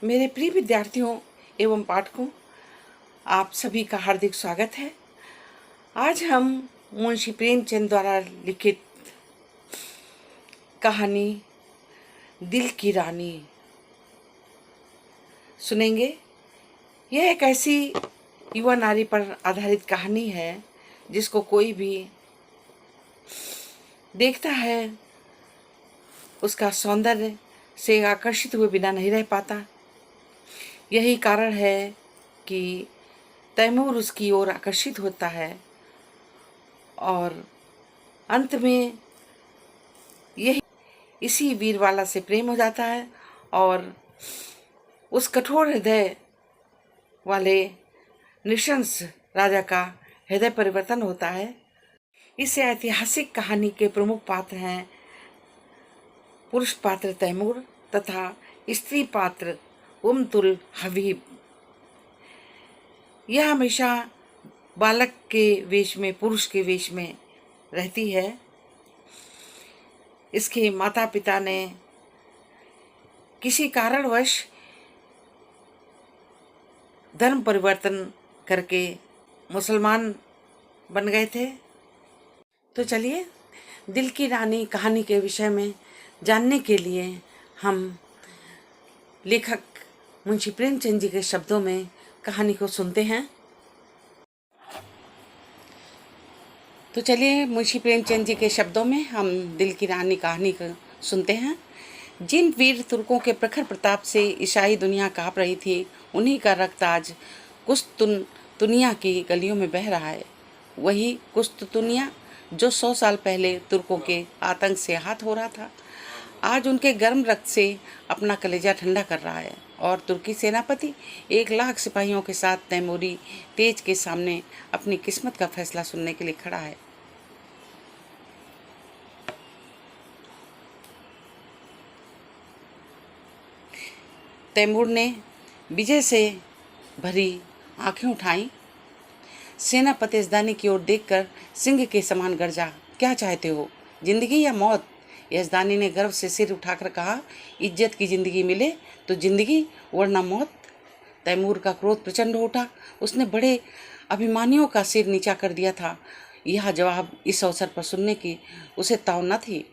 मेरे प्रिय विद्यार्थियों एवं पाठकों, आप सभी का हार्दिक स्वागत है। आज हम मुंशी प्रेमचंद द्वारा लिखित कहानी दिल की रानी सुनेंगे। यह एक ऐसी युवा नारी पर आधारित कहानी है जिसको कोई भी देखता है उसका सौंदर्य से आकर्षित हुए बिना नहीं रह पाता। यही कारण है कि तैमूर उसकी ओर आकर्षित होता है और अंत में यही इसी वीरवाला से प्रेम हो जाता है और उस कठोर हृदय वाले नृशंस राजा का हृदय परिवर्तन होता है। इस ऐतिहासिक कहानी के प्रमुख पात्र हैं पुरुष पात्र तैमूर तथा स्त्री पात्र उम्तुल हबीब। यह हमेशा बालक के वेश में, पुरुष के वेश में रहती है। इसके माता पिता ने किसी कारणवश धर्म परिवर्तन करके मुसलमान बन गए थे। तो चलिए दिल की रानी कहानी के विषय में जानने के लिए हम लेखक मुंशी प्रेमचंद जी के शब्दों में कहानी को सुनते हैं। तो चलिए मुंशी प्रेमचंद जी के शब्दों में हम दिल की रानी कहानी को सुनते हैं। जिन वीर तुर्कों के प्रखर प्रताप से ईसाई दुनिया काँप रही थी, उन्हीं का रक्त आज कुस्तुनतुनिया की गलियों में बह रहा है। वही कुस्तुनतुनिया जो 100 साल पहले तुर्कों के आतंक से आहत हो रहा था, आज उनके गर्म रक्त से अपना कलेजा ठंडा कर रहा है और तुर्की सेनापति 1 लाख सिपाहियों के साथ तैमूरी तेज के सामने अपनी किस्मत का फैसला सुनने के लिए खड़ा है। तैमूर ने विजय से भरी आंखें उठाईं। सेनापति यज़दानी की ओर देखकर सिंह के समान गरजा, क्या चाहते हो, जिंदगी या मौत? यज़दानी ने गर्व से सिर उठाकर कहा, इज्जत की जिंदगी मिले तो जिंदगी वरना मौत। तैमूर का क्रोध प्रचंड हो उठा। उसने बड़े अभिमानियों का सिर नीचा कर दिया था। यह जवाब इस अवसर पर सुनने की उसे ताव न थी।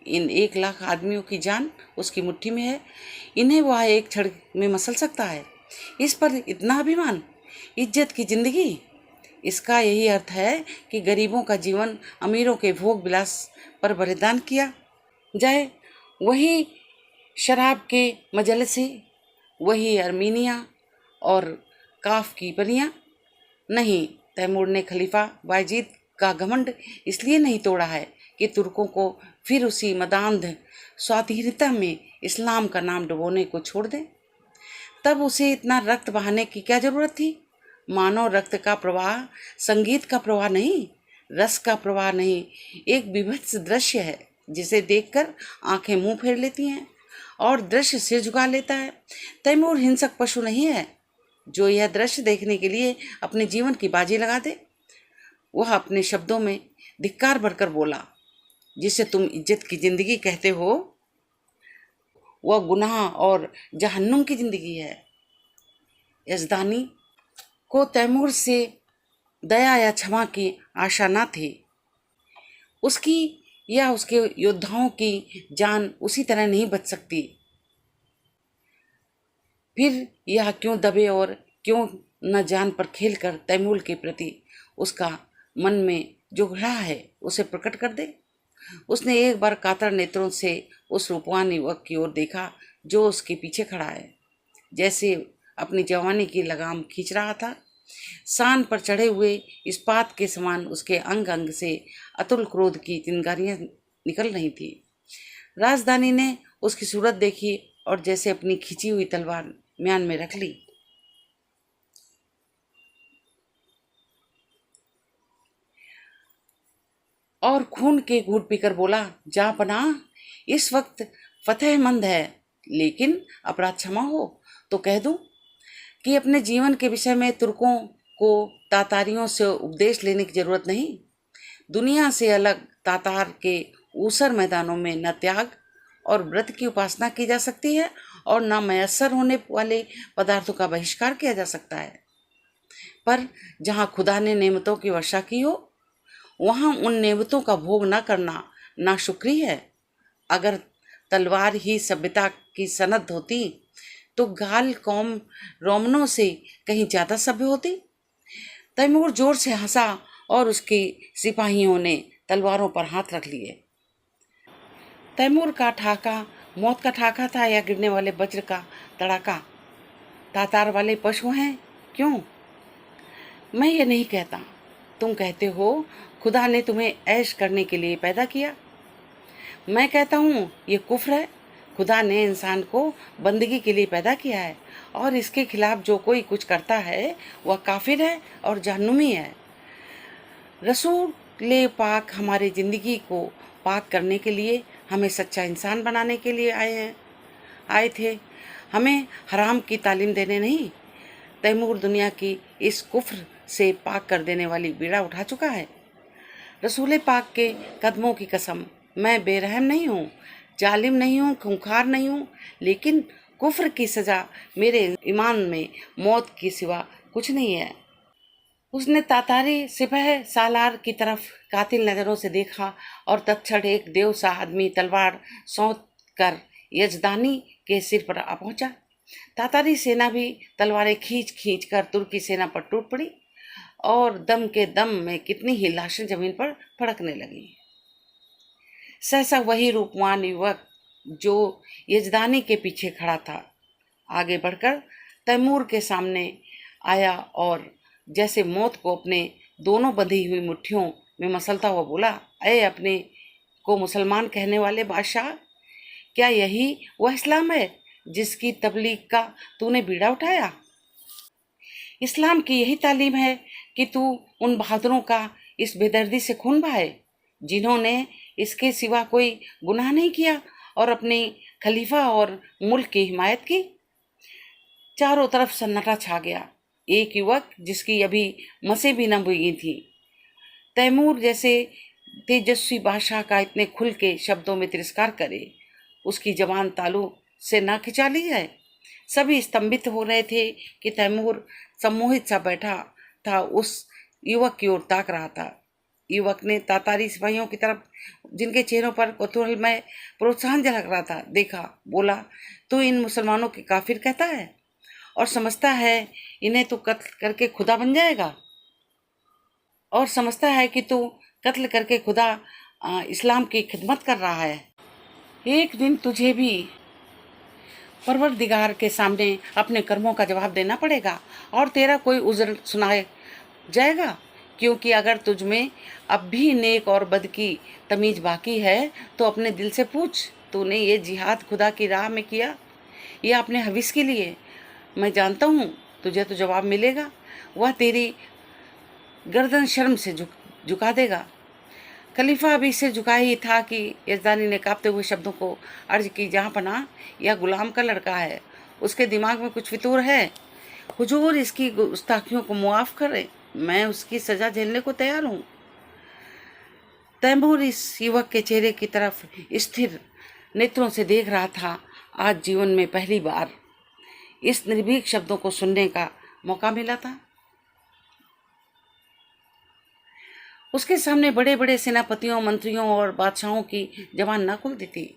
इन 1 लाख आदमियों की जान उसकी मुट्ठी में है। इन्हें वह एक क्षण में मसल सकता है। इस पर इतना अभिमान, इज्जत की जिंदगी। इसका यही अर्थ है कि गरीबों का जीवन अमीरों के भोग विलास पर बलिदान किया जाए। वही शराब के मजलसी, वही अर्मीनिया और काफ की बनिया। नहीं, तैमूर ने खलीफा बायजीद का घमंड इसलिए नहीं तोड़ा है कि तुर्कों को फिर उसी मदान्ध स्वाधीनता में इस्लाम का नाम डुबोने को छोड़ दें। तब उसे इतना रक्त बहाने की क्या जरूरत थी? मानव रक्त का प्रवाह संगीत का प्रवाह नहीं, रस का प्रवाह नहीं, एक विभत्स दृश्य है जिसे देखकर आंखें मुंह फेर लेती हैं और दृश्य सिर झुका लेता है। तैमूर हिंसक पशु नहीं है जो यह दृश्य देखने के लिए अपने जीवन की बाजी लगा दे। वह अपने शब्दों में धिक्कार भरकर बोला, जिसे तुम इज्जत की जिंदगी कहते हो, वह गुनाह और जहन्नुम की जिंदगी है। यज़दानी को तैमूर से दया या क्षमा की आशा न थी। उसकी या उसके योद्धाओं की जान उसी तरह नहीं बच सकती। फिर यह क्यों दबे और क्यों न जान पर खेलकर तैमूर के प्रति उसका मन में जो घृणा है उसे प्रकट कर दे। उसने एक बार कातर नेत्रों से उस रूपवान युवक की ओर देखा जो उसके पीछे खड़ा है, जैसे अपनी जवानी की लगाम खींच रहा था। शान पर चढ़े हुए इस्पात के समान उसके अंग अंग से अतुल क्रोध की चिंगारियां निकल रही थी। राजधानी ने उसकी सूरत देखी और जैसे अपनी खींची हुई तलवार म्यान में रख ली। और खून के घूंट पीकर बोला, जा पनाह, इस वक्त फतेहमंद है, लेकिन अपराध क्षमा हो तो कह दूं कि अपने जीवन के विषय में तुर्कों को तातारियों से उपदेश लेने की जरूरत नहीं। दुनिया से अलग तातार के ऊसर मैदानों में न त्याग और व्रत की उपासना की जा सकती है और ना मैसर होने वाले पदार्थों का बहिष्कार किया जा सकता है। पर जहाँ खुदा ने नेमतों की वर्षा की हो, वहाँ उन नेमतों का भोग न करना नाशुक्री है। अगर तलवार ही सभ्यता की सनद होती तो गाल कौम रोमनों से कहीं ज्यादा सभ्य होती। तैमूर जोर से हंसा और उसके सिपाहियों ने तलवारों पर हाथ रख लिए। तैमूर का ठाका मौत का ठाका था या गिरने वाले वज्र का तड़ाका? तातार वाले पशु हैं क्यों? मैं ये नहीं कहता। तुम कहते हो खुदा ने तुम्हें ऐश करने के लिए पैदा किया। मैं कहता हूँ ये कुफ्र है। खुदा ने इंसान को बंदगी के लिए पैदा किया है और इसके खिलाफ जो कोई कुछ करता है वह काफिर है और जहन्नुमी है। रसूल पाक हमारी ज़िंदगी को पाक करने के लिए, हमें सच्चा इंसान बनाने के लिए आए थे, हमें हराम की तालीम देने नहीं। तैमूर दुनिया की इस कुफ्र से पाक कर देने वाली बीड़ा उठा चुका है। रसूल पाक के कदमों की कसम, मैं बेरहम नहीं हूँ, जालिम नहीं हूँ, खूंखार नहीं हूँ, लेकिन कुफ्र की सज़ा मेरे ईमान में मौत के सिवा कुछ नहीं है। उसने तातारी सिपह सालार की तरफ कातिल नज़रों से देखा और तत्क्षण एक देव सा आदमी तलवार सौंप कर यजदानी के सिर पर आ पहुंचा। तातारी सेना भी तलवारें खींच खींच कर तुर्की सेना पर टूट पड़ी और दम के दम में कितनी ही लाशें जमीन पर फड़कने लगी। सहसा वही रूपवान युवक जो यजदानी के पीछे खड़ा था आगे बढ़कर तैमूर के सामने आया और जैसे मौत को अपने दोनों बंधी हुई मुट्ठियों में मसलता हुआ बोला, अरे अपने को मुसलमान कहने वाले बादशाह, क्या यही वह इस्लाम है जिसकी तबलीग का तूने बीड़ा उठाया? इस्लाम की यही तालीम है कि तू उन बहादुरों का इस बेदर्दी से खून बहाए जिन्होंने इसके सिवा कोई गुनाह नहीं किया और अपने खलीफा और मुल्क की हिमायत की। चारों तरफ सन्नाटा छा गया। एक युवक जिसकी अभी मसें भी न भीगी थी, तैमूर जैसे तेजस्वी बादशाह का इतने खुल के शब्दों में तिरस्कार करे, उसकी जबान तालू से ना खिंचा ली जाए। सभी स्तंभित हो रहे थे कि तैमूर सम्मोहित सा बैठा था उस युवक की ओर ताक रहा था। युवक ने तातारी सिपाहियों की तरफ, जिनके चेहरों पर कौतूहल में प्रोत्साहन झलक रहा था, देखा। बोला, तू इन मुसलमानों के काफिर कहता है और समझता है इन्हें तू कत्ल करके खुदा बन जाएगा, और समझता है कि तू कत्ल करके खुदा इस्लाम की खिदमत कर रहा है। एक दिन तुझे भी परवरदिगार के सामने अपने कर्मों का जवाब देना पड़ेगा और तेरा कोई उज़्र सुनाया जाएगा, क्योंकि अगर तुझ में अब भी नेक और बद की तमीज बाकी है तो अपने दिल से पूछ, तूने ये जिहाद खुदा की राह में किया या अपने हविस के लिए? मैं जानता हूँ तुझे तो जवाब मिलेगा। वह तेरी गर्दन शर्म से झुका देगा। खलीफा अभी सिर झुकाया ही था कि यजदानी ने कांपते हुए शब्दों को अर्ज की, जहाँ पनाह, यह गुलाम का लड़का है, उसके दिमाग में कुछ फितूर है। हुजूर इसकी गुस्ताखियों को मुआफ करें, मैं उसकी सजा झेलने को तैयार हूँ। तैमूर इस युवक के चेहरे की तरफ स्थिर नेत्रों से देख रहा था। आज जीवन में पहली बार इस निर्भीक शब्दों को सुनने का मौका मिला था। उसके सामने बड़े बड़े सेनापतियों, मंत्रियों और बादशाहों की जबान ना खुलती थी।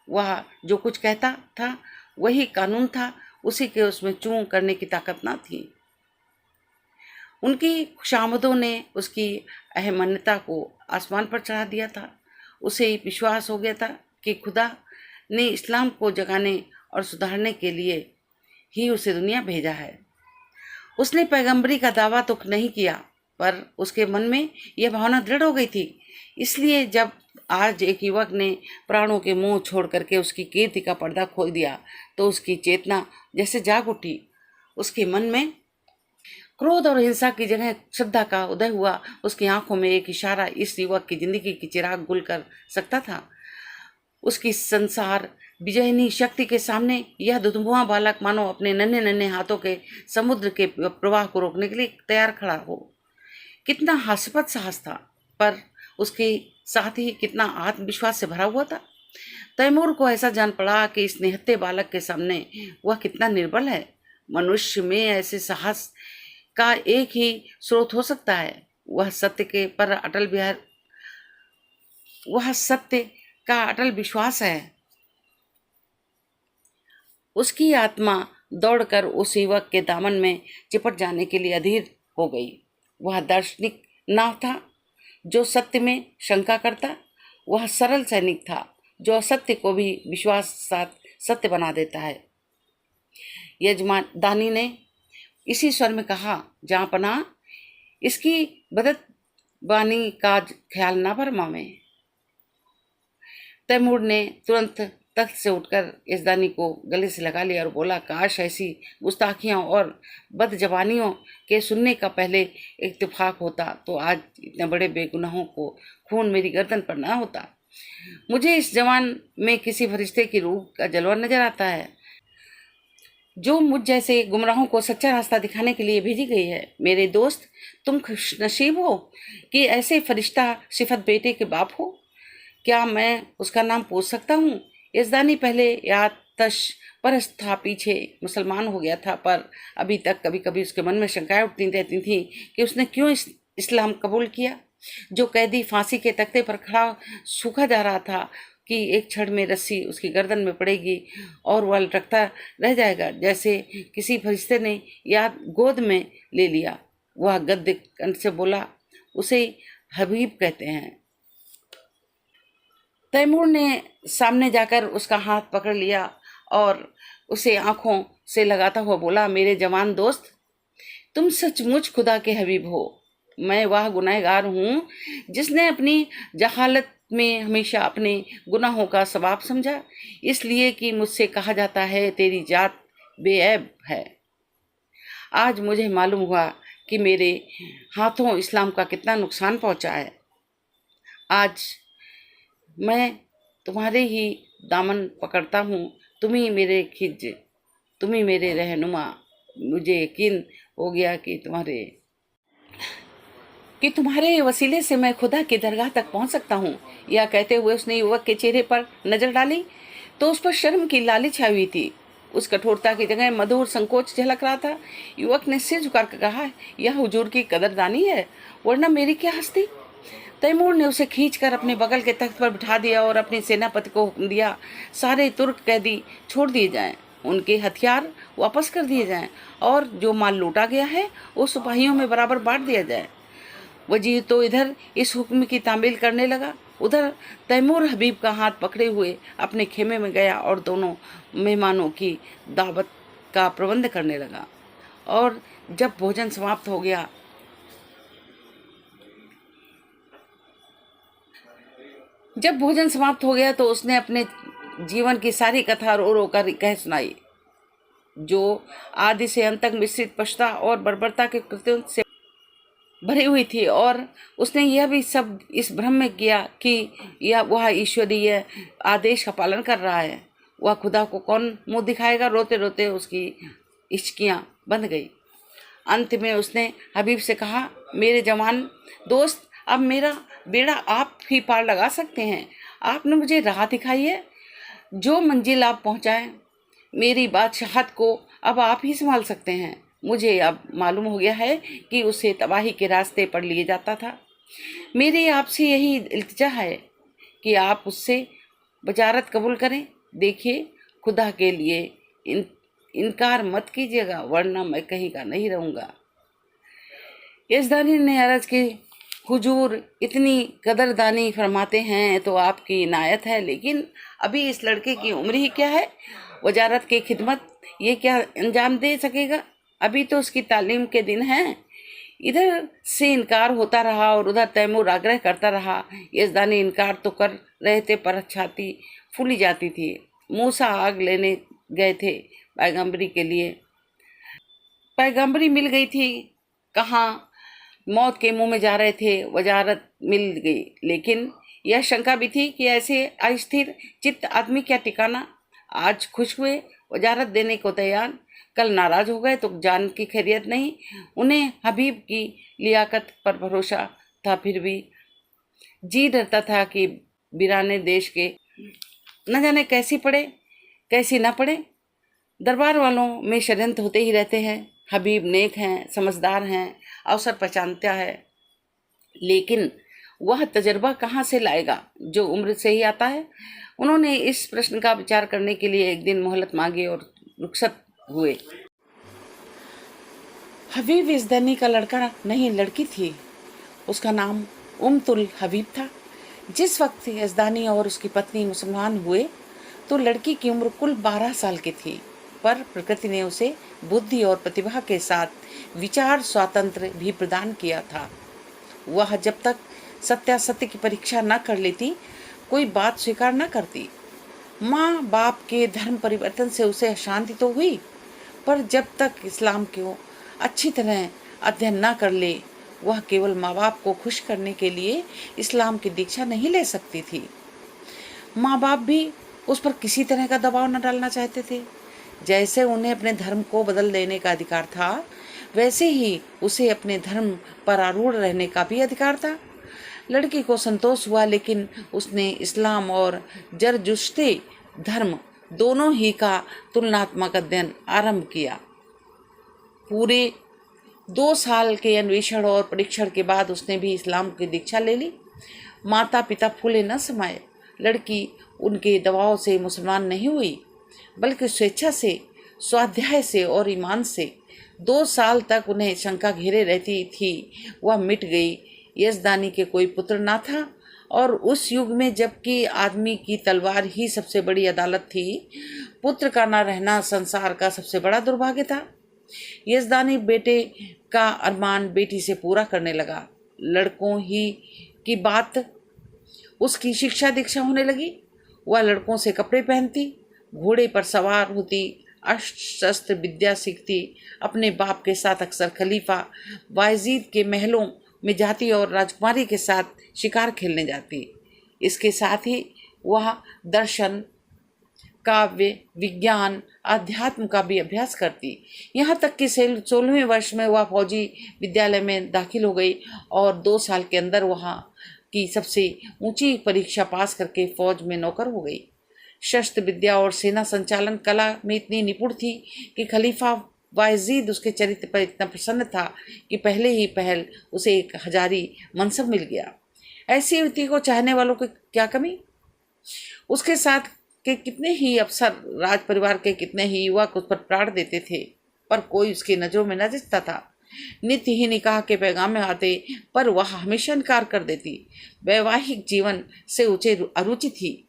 वह जो कुछ कहता था वही कानून था, उसी के उसमें चूं करने की ताकत ना थी। उनकी खुशामदों ने उसकी अहमन्यता को आसमान पर चढ़ा दिया था। उसे विश्वास हो गया था कि खुदा ने इस्लाम को जगाने और सुधारने के लिए ही उसे दुनिया भेजा है। उसने पैगंबरी का दावा तो नहीं किया, पर उसके मन में यह भावना दृढ़ हो गई थी। इसलिए जब आज एक युवक ने प्राणों के मुंह छोड़ करके उसकी कीर्ति का पर्दा खोल दिया तो उसकी चेतना जैसे जाग उठी। उसके मन में क्रोध और हिंसा की जगह श्रद्धा का उदय हुआ। उसकी आंखों में एक इशारा इस युवक की जिंदगी की चिराग गुल कर सकता था। उसकी संसार विजयनी शक्ति के सामने यह दुधुआ बालक मानो अपने नन्हे नन्हे हाथों के समुद्र के प्रवाह को रोकने के लिए तैयार खड़ा हो। कितना हास्यास्पद साहस था, पर उसके साथ ही कितना आत्मविश्वास से भरा हुआ था। तैमूर को ऐसा जान पड़ा कि इस निहत्थे बालक के सामने वह कितना निर्बल है। मनुष्य में ऐसे साहस का एक ही स्रोत हो सकता है, वह सत्य के पर अटल बिहार वह सत्य का अटल विश्वास है। उसकी आत्मा दौड़कर उस युवक के दामन में चिपट जाने के लिए अधीर हो गई। वह दार्शनिक ना था जो सत्य में शंका करता, वह सरल सैनिक था जो असत्य को भी विश्वास साथ सत्य बना देता है। यजमान दानी ने इसी स्वर में कहा, जहाँपनाह, इसकी बदतबानी का ख्याल ना फरमावे। तैमूर ने तुरंत तख्त से उठकर यजदानी को गले से लगा लिया और बोला, काश ऐसी गुस्ताखियों और बदजबानियों के सुनने का पहले इत्तेफाक होता तो आज इतने बड़े बेगुनाहों को खून मेरी गर्दन पर ना होता। मुझे इस जवान में किसी फरिश्ते की रूह का जलवा नजर आता है जो मुझ जैसे गुमराहों को सच्चा रास्ता दिखाने के लिए भेजी गई है। मेरे दोस्त, तुम खुशनसीब हो कि ऐसे फरिश्ता सिफत बेटे के बाप हो। क्या मैं उसका नाम पूछ सकता हूँ? यजदानी पहले यातश परस्त था, पीछे मुसलमान हो गया था, पर अभी तक कभी कभी उसके मन में शंकाएं उठती रहती थी कि उसने क्यों इस्लाम कबूल किया। जो कैदी फांसी के तख्ते पर खड़ा सूखा जा रहा था कि एक क्षण में रस्सी उसकी गर्दन में पड़ेगी और वह लटकता रह जाएगा, जैसे किसी फरिश्ते ने याद गोद में ले लिया। वह गद्य कंठ से बोला, उसे हबीब कहते हैं। तैमूर ने सामने जाकर उसका हाथ पकड़ लिया और उसे आंखों से लगाता हुआ बोला, मेरे जवान दोस्त, तुम सचमुच खुदा के हबीब हो। मैं वह गुनहगार हूँ जिसने अपनी जहालत में हमेशा अपने गुनाहों का सवाब समझा, इसलिए कि मुझसे कहा जाता है तेरी जात बेऐब है। आज मुझे मालूम हुआ कि मेरे हाथों इस्लाम का कितना नुकसान पहुंचा है। आज मैं तुम्हारे ही दामन पकड़ता हूँ, तुम ही मेरे खिज, तुम ही मेरे रहनुमा। मुझे यकीन हो गया कि तुम्हारे वसीले से मैं खुदा की दरगाह तक पहुंच सकता हूँ। यह कहते हुए उसने युवक के चेहरे पर नजर डाली तो उस पर शर्म की लाली छाई हुई थी। उस कठोरता की जगह मधुर संकोच झलक रहा था। युवक ने सिर झुकाकर कहा, यह हुजूर की कदरदानी है, वरना मेरी क्या हस्ती। तैमूर ने उसे खींचकर अपने बगल के तख्त पर बिठा दिया और अपने सेनापति को हुक्म दिया, सारे तुर्क कैदी छोड़ दिए जाएं, उनके हथियार वापस कर दिए जाएं और जो माल लूटा गया है वो सिपाहियों में बराबर बांट दिया जाए। वजीर तो इधर इस हुक्म की तामील करने लगा, उधर तैमूर हबीब का हाथ पकड़े हुए अपने खेमे में गया और दोनों मेहमानों की दावत का प्रबंध करने लगा। और जब भोजन समाप्त हो गया तो उसने अपने जीवन की सारी कथा रो रो कर कह सुनाई, जो आदि से अंत तक मिश्रित पश्चाताप और बर्बरता के कृत्यों से भरी हुई थी। और उसने यह भी सब इस भ्रम में किया कि वह ईश्वरीय आदेश का पालन कर रहा है। वह खुदा को कौन मुंह दिखाएगा। रोते रोते उसकी इश्कियाँ बंध गई। अंत में उसने हबीब से कहा, मेरे जवान दोस्त, अब मेरा बेड़ा आप ही पार लगा सकते हैं। आपने मुझे राह दिखाई है, जो मंजिल आप पहुंचाए, मेरी बादशाहत को अब आप ही संभाल सकते हैं। मुझे अब मालूम हो गया है कि उसे तबाही के रास्ते पर लिए जाता था। मेरी आपसे यही इल्तिजा है कि आप उससे बजारत कबूल करें। देखिए, खुदा के लिए इनकार मत कीजिएगा, वरना मैं कहीं का नहीं रहूँगा। यजदानी ने अर्ज की, हुजूर इतनी कदरदानी फरमाते हैं तो आपकी इनायत है, लेकिन अभी इस लड़के की उम्र ही क्या है। वजारत की खिदमत ये क्या अंजाम दे सकेगा। अभी तो उसकी तालीम के दिन हैं। इधर से इनकार होता रहा और उधर तैमूर आग्रह करता रहा। यजदानी इनकार तो कर रहे थे पर छाती फूली जाती थी। मूसा आग लेने गए थे पैगंबरी के लिए, पैगंबरी मिल गई थी, कहाँ मौत के मुंह में जा रहे थे, वजारत मिल गई। लेकिन यह शंका भी थी कि ऐसे अस्थिर चित्त आदमी क्या ठिकाना। आज खुश हुए, वजारत देने को तैयार, कल नाराज हो गए तो जान की खैरियत नहीं। उन्हें हबीब की लियाकत पर भरोसा था, फिर भी जी डरता था कि वीराने देश के न जाने कैसी पड़े कैसी न पड़े। दरबार वालों में षड्यंत्र होते ही रहते हैं। हबीब नेक हैं, समझदार हैं, अवसर पहचानता है, लेकिन वह तजर्बा कहाँ से लाएगा जो उम्र से ही आता है। उन्होंने इस प्रश्न का विचार करने के लिए एक दिन मोहलत मांगी और रुखसत हुए। हबीब यज़दानी का लड़का नहीं, लड़की थी। उसका नाम उम्तुल हबीब था। जिस वक्त यज़दानी और उसकी पत्नी मुसलमान हुए तो लड़की की उम्र कुल 12 साल की थी, पर प्रकृति ने उसे बुद्धि और प्रतिभा के साथ विचार स्वातंत्र्य भी प्रदान किया था। वह जब तक सत्यासत्य की परीक्षा न कर लेती कोई बात स्वीकार न करती। माँ बाप के धर्म परिवर्तन से उसे अशांति तो हुई, पर जब तक इस्लाम को अच्छी तरह अध्ययन न कर ले वह केवल माँ बाप को खुश करने के लिए इस्लाम की दीक्षा नहीं ले सकती थी। माँ बाप भी उस पर किसी तरह का दबाव न डालना चाहते थे। जैसे उन्हें अपने धर्म को बदल देने का अधिकार था, वैसे ही उसे अपने धर्म पर आरूढ़ रहने का भी अधिकार था। लड़की को संतोष हुआ, लेकिन उसने इस्लाम और जरजुश्ते धर्म दोनों ही का तुलनात्मक अध्ययन आरंभ किया। पूरे 2 साल के अन्वेषण और परीक्षण के बाद उसने भी इस्लाम की दीक्षा ले ली। माता पिता फूले न समाये। लड़की उनके दबाव से मुसलमान नहीं हुई, बल्कि स्वेच्छा से, स्वाध्याय से और ईमान से। 2 साल तक उन्हें शंका घेरे रहती थी, वह मिट गई। यज़दानी के कोई पुत्र ना था, और उस युग में जबकि आदमी की तलवार ही सबसे बड़ी अदालत थी, पुत्र का ना रहना संसार का सबसे बड़ा दुर्भाग्य था। यज़दानी बेटे का अरमान बेटी से पूरा करने लगा। लड़कों ही की बात उसकी शिक्षा दीक्षा होने लगी। वह लड़कों से कपड़े पहनती, घोड़े पर सवार होती, अस्त्र शस्त्र विद्या सीखती, अपने बाप के साथ अक्सर खलीफा बायजीद के महलों में जाती और राजकुमारी के साथ शिकार खेलने जाती। इसके साथ ही वह दर्शन, काव्य, विज्ञान, अध्यात्म का भी अभ्यास करती। यहाँ तक कि 16वें वर्ष में वह फौजी विद्यालय में दाखिल हो गई और 2 साल के अंदर वहाँ की सबसे ऊंची परीक्षा पास करके फौज में नौकर हो गई। शस्त्र विद्या और सेना संचालन कला में इतनी निपुण थी कि खलीफा बायजीद उसके चरित्र पर इतना प्रसन्न था कि पहले ही पहल उसे एक हजारी मनसब मिल गया। ऐसी युवती को चाहने वालों की क्या कमी। उसके साथ के कितने ही अफसर, राज परिवार के कितने ही युवक उस पर प्राण देते थे, पर कोई उसकी नजरों में न दिखता था। नित्य ही निकाह के पैगाम में आते, पर वह हमेशा इनकार कर देती। वैवाहिक जीवन से उसे अरुचि थी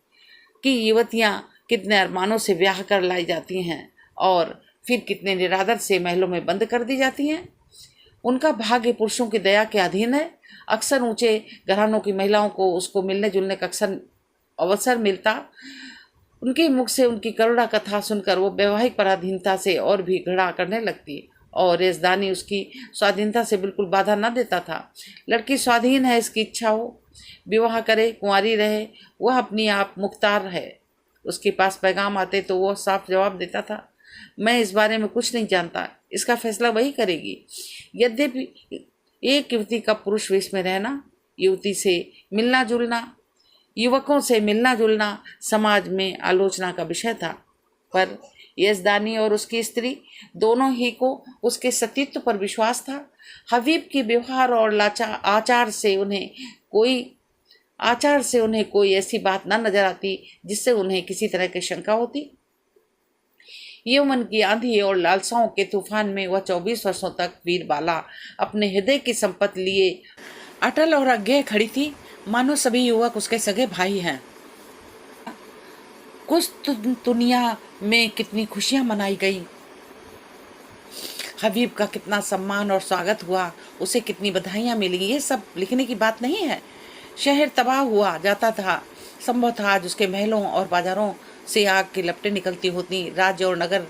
कि युवतियाँ कितने अरमानों से ब्याह कर लाई जाती हैं और फिर कितने निरादर से महलों में बंद कर दी जाती हैं। उनका भाग्य पुरुषों की दया के अधीन है। अक्सर ऊंचे घरानों की महिलाओं को उसको मिलने जुलने का अक्सर अवसर मिलता। उनके मुख से उनकी करुणा कथा सुनकर वो वैवाहिक पराधीनता से और भी घृणा करने लगती, और यज़दानी उसकी स्वाधीनता से बिल्कुल बाधा न देता था। लड़की स्वाधीन है, इसकी इच्छा हो विवाह करे, कुंवारी रहे, वह अपनी आप मुख्तार है। उसके पास पैगाम आते तो वह साफ जवाब देता था, मैं इस बारे में कुछ नहीं जानता, इसका फैसला वही करेगी। यद्यपि एक युवती का पुरुष वेश में रहना, युवती से मिलना जुलना, युवकों से मिलना जुलना समाज में आलोचना का विषय था, पर यज़दानी और उसकी स्त्री दोनों ही को उसके सतीत्व पर विश्वास था। हबीब के व्यवहार और आचार से उन्हें कोई ऐसी बात न नजर आती जिससे उन्हें किसी तरह की शंका होती। यौवन की आंधी और लालसाओं के तूफान में वह 24 वर्षों तक वीरबाला अपने हृदय की संपत्ति लिए अटल और अज्ञेय खड़ी थी, मानो सभी युवक उसके सगे भाई हैं। कुछ दुनिया में कितनी खुशियां मनाई गई, हबीब का कितना सम्मान और स्वागत हुआ, उसे कितनी बधाइयां मिली, ये सब लिखने की बात नहीं है। शहर तबाह हुआ जाता था। संभव था आज उसके महलों और बाजारों से आग की लपटें निकलती होती। राज्य और नगर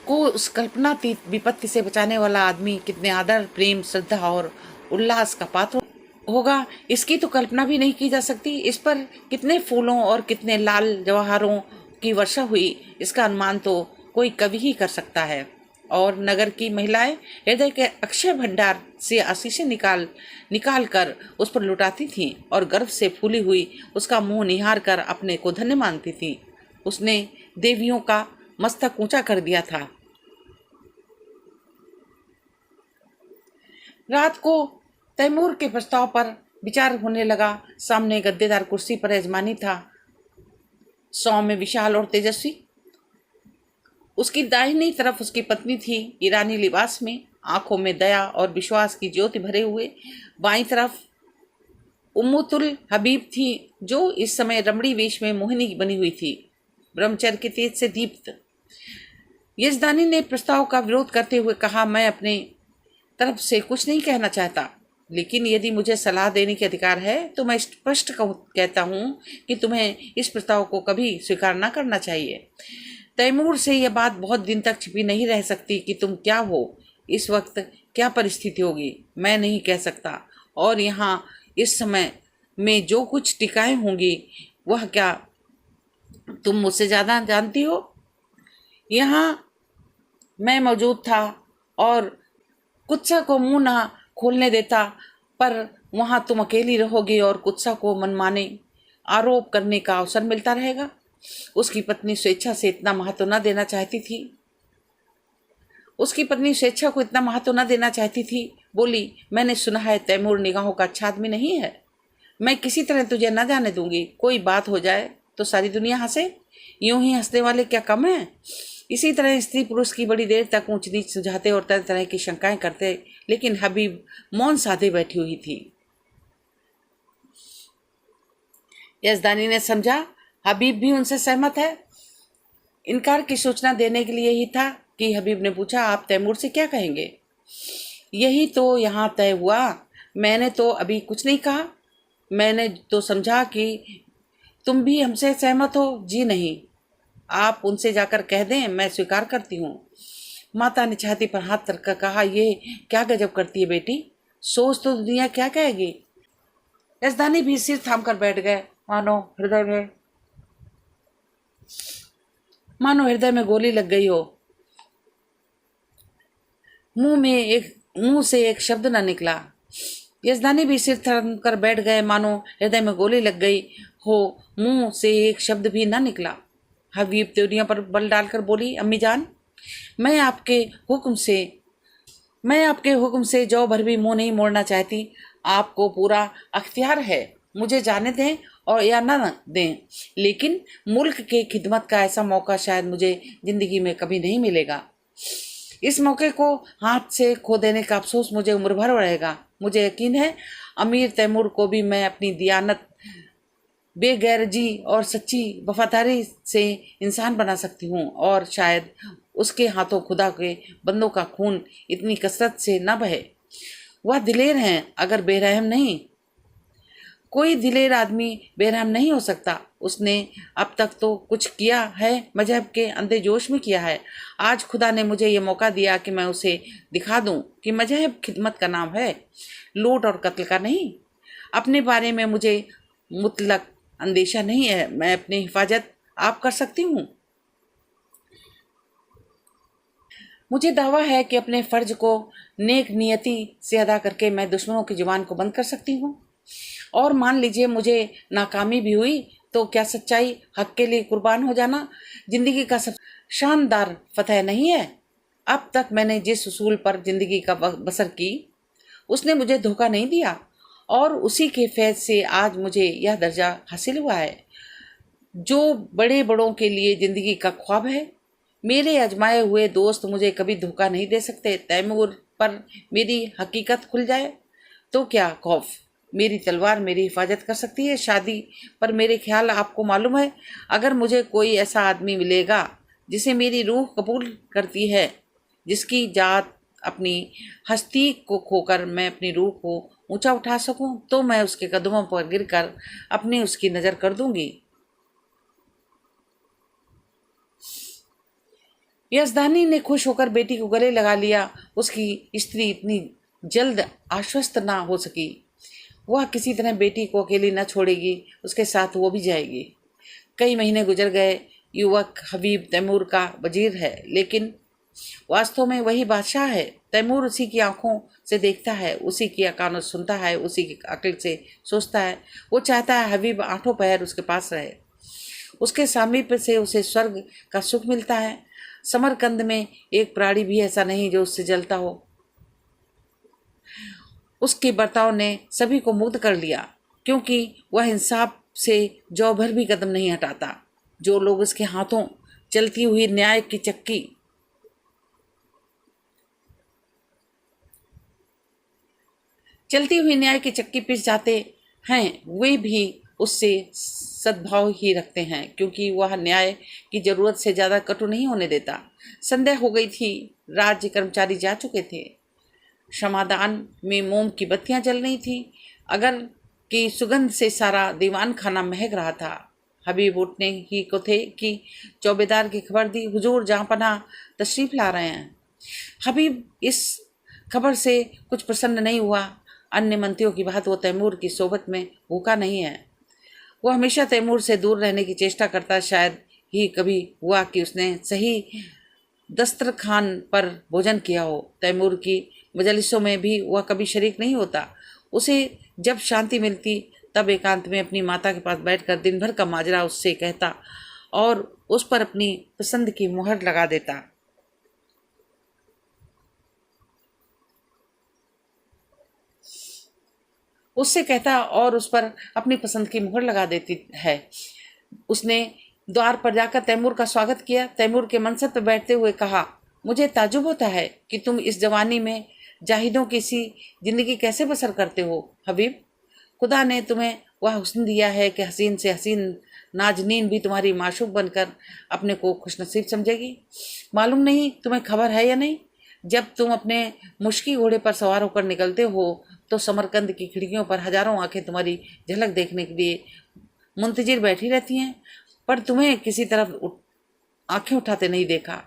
को उस कल्पनातीत विपत्ति से बचाने वाला आदमी कितने आदर, प्रेम, श्रद्धा और उल्लास का पात्र होगा, इसकी तो कल्पना भी नहीं की जा सकती। इस पर कितने फूलों और कितने लाल जवाहरों की वर्षा हुई, इसका अनुमान तो कोई कवि ही कर सकता है। और नगर की महिलाएं हृदय के अक्षय भंडार से आशीषें निकाल निकाल कर उस पर लुटाती थीं और गर्व से फूली हुई उसका मुंह निहार कर अपने को धन्य मानती थीं। उसने देवियों का मस्तक ऊंचा कर दिया था। रात को तैमूर के प्रस्ताव पर विचार होने लगा। सामने गद्देदार कुर्सी पर यजमानी था, सौम्य, विशाल और तेजस्वी। उसकी दाहिनी तरफ उसकी पत्नी थी, ईरानी लिबास में, आंखों में दया और विश्वास की ज्योति भरे हुए। बाईं तरफ उम्मुतुल हबीब थी, जो इस समय रमणी वेश में मोहिनी बनी हुई थी, ब्रह्मचर्य के तेज से दीप्त। यजदानी ने प्रस्ताव का विरोध करते हुए कहा, मैं अपने तरफ से कुछ नहीं कहना चाहता, लेकिन यदि मुझे सलाह देने के अधिकार है तो मैं स्पष्ट कहता हूँ कि तुम्हें इस प्रस्ताव को कभी स्वीकार न करना चाहिए। तैमूर से यह बात बहुत दिन तक छिपी नहीं रह सकती कि तुम क्या हो, इस वक्त क्या परिस्थिति होगी, मैं नहीं कह सकता। और यहाँ इस समय में जो कुछ टिकाएं होंगी वह क्या तुम मुझसे ज़्यादा जानती हो? यहाँ मैं मौजूद था और कुत्सा को मुंह ना खोलने देता, पर वहाँ तुम अकेली रहोगी और कुत्सा को मनमाने आरोप करने का अवसर मिलता रहेगा। उसकी पत्नी स्वेच्छा से इतना महत्व न देना चाहती थी। उसकी पत्नी स्वेच्छा को इतना महत्व न देना चाहती थी। बोली, मैंने सुना है तैमूर निगाहों का अच्छा आदमी नहीं है। मैं किसी तरह तुझे न जाने दूंगी। कोई बात हो जाए तो सारी दुनिया हंसे, यूं ही हंसने वाले क्या कम है। इसी तरह स्त्री पुरुष की बड़ी देर तक ऊंच नीच सुझाते और तरह तरह की शंकाएं करते, लेकिन हबीब मौन साधे बैठी हुई थी। यजदानी ने समझा हबीब भी उनसे सहमत है। इनकार की सूचना देने के लिए ही था कि हबीब ने पूछा, आप तैमूर से क्या कहेंगे? यही तो यहाँ तय हुआ। मैंने तो अभी कुछ नहीं कहा। मैंने तो समझा कि तुम भी हमसे सहमत हो। जी नहीं, आप उनसे जाकर कह दें, मैं स्वीकार करती हूँ। माता ने छाती पर हाथ रखकर कहा, ये क्या गजब करती है बेटी, सोच तो दुनिया क्या कहेगी। यजदानी भी सिर थाम कर बैठ गए, मानो हृदय में गोली लग गई हो। मुंह से एक शब्द न निकला। यजदानी भी सिर थाम कर बैठ गए, मानो हृदय में गोली लग गई हो। मुंह से एक शब्द भी न निकला। हबीब त्योरिया पर बल डालकर बोली, अम्मी जान, मैं आपके हुक्म से जौ भर भी मुंह नहीं मोड़ना चाहती। आपको पूरा अख्तियार है, मुझे जाने दें और या न दें, लेकिन मुल्क के खिदमत का ऐसा मौका शायद मुझे जिंदगी में कभी नहीं मिलेगा। इस मौके को हाथ से खो देने का अफसोस मुझे उम्र भर रहेगा। मुझे यकीन है अमीर तैमूर को भी मैं अपनी दियानत, बेगैरजी और सच्ची वफादारी से इंसान बना सकती हूँ, और शायद उसके हाथों खुदा के बंदों का खून इतनी कसरत से न बहे। वह दिलेर हैं, अगर बेरहम नहीं। कोई दिलेर आदमी बेरहम नहीं हो सकता। उसने अब तक तो कुछ किया है, मजहब के अंधे जोश में किया है। आज खुदा ने मुझे ये मौका दिया कि मैं उसे दिखा दूं कि मजहब खिदमत का नाम है, लूट और कत्ल का नहीं। अपने बारे में मुझे मुतलक अंदेशा नहीं है। मैं अपनी हिफाजत आप कर सकती हूँ। मुझे दावा है कि अपने फर्ज को नेक नियति से अदा करके मैं दुश्मनों की जुबान को बंद कर सकती हूँ। और मान लीजिए मुझे नाकामी भी हुई, तो क्या सच्चाई, हक के लिए कुर्बान हो जाना जिंदगी का सब शानदार फतह नहीं है? अब तक मैंने जिस उसूल पर जिंदगी का बसर की, उसने मुझे धोखा नहीं दिया, और उसी के फैज़ से आज मुझे यह दर्जा हासिल हुआ है जो बड़े बड़ों के लिए जिंदगी का ख्वाब है। मेरे आजमाए हुए दोस्त मुझे कभी धोखा नहीं दे सकते। तैमूर पर मेरी हकीकत खुल जाए तो क्या खौफ, मेरी तलवार मेरी हिफाजत कर सकती है। शादी पर मेरे ख्याल आपको मालूम है, अगर मुझे कोई ऐसा आदमी मिलेगा जिसे मेरी रूह कबूल करती है, जिसकी जात अपनी हस्ती को खोकर मैं अपनी रूह को ऊंचा उठा सकूं, तो मैं उसके कदमों पर गिरकर अपनी उसकी नज़र कर दूंगी। यजदानी ने खुश होकर बेटी को गले लगा लिया। उसकी स्त्री इतनी जल्द आश्वस्त ना हो सकी। वह किसी तरह बेटी को अकेली न छोड़ेगी, उसके साथ वो भी जाएगी। कई महीने गुजर गए। युवक हबीब तैमूर का वजीर है, लेकिन वास्तव में वही बादशाह है। तैमूर उसी की आंखों से देखता है, उसी की कानों से सुनता है, उसी की अक्ल से सोचता है। वो चाहता है हबीब आठों पहर उसके पास रहे। उसके सामीप्य से उसे स्वर्ग का सुख मिलता है। समरकंद में एक प्राणी भी ऐसा नहीं जो उससे जलता हो। उसके बर्ताव ने सभी को मुग्ध कर लिया, क्योंकि वह इंसाफ से जौ भर भी कदम नहीं हटाता। जो लोग उसके हाथों चलती हुई न्याय की चक्की पिस जाते हैं, वे भी उससे सद्भाव ही रखते हैं, क्योंकि वह न्याय की जरूरत से ज्यादा कटु नहीं होने देता। संध्या हो गई थी, राज्य कर्मचारी जा चुके थे। क्षमादान में मोम की बत्तियां जल रही थी। अगर की सुगंध से सारा दीवान खाना महक रहा था। हबीब उठने ही को थे कि चौबेदार की खबर दी, हुजूर जहांपनाह तशरीफ ला रहे हैं। हबीब इस खबर से कुछ प्रसन्न नहीं हुआ। अन्य मंत्रियों की बात वो तैमूर की सोबत में भूखा नहीं है। वो हमेशा तैमूर से दूर रहने की चेष्टा करता। शायद ही कभी हुआ कि उसने सही दस्तरखान पर भोजन किया हो। तैमूर की मजलिसों में भी वह कभी शरीक नहीं होता। उसे जब शांति मिलती तब एकांत में अपनी माता के पास बैठकर दिन भर का माजरा उससे कहता और उस पर अपनी पसंद की मुहर लगा देता। देती है। उसने द्वार पर जाकर तैमूर का स्वागत किया। तैमूर के मनसब पर बैठते हुए कहा, मुझे ताजुब होता है कि तुम इस जवानी में जाहिदों की सी जिंदगी कैसे बसर करते हो। हबीब, खुदा ने तुम्हें वह हुस्न दिया है कि हसीन से हसीन नाजनीन भी तुम्हारी माशूक बनकर अपने को खुशनसीब समझेगी। मालूम नहीं तुम्हें खबर है या नहीं, जब तुम अपने मुश्की घोड़े पर सवार होकर निकलते हो तो समरकंद की खिड़कियों पर हजारों आंखें तुम्हारी झलक देखने के लिए मुंतजिर बैठी रहती हैं, पर तुम्हें किसी तरफ आंखें उठाते नहीं देखा।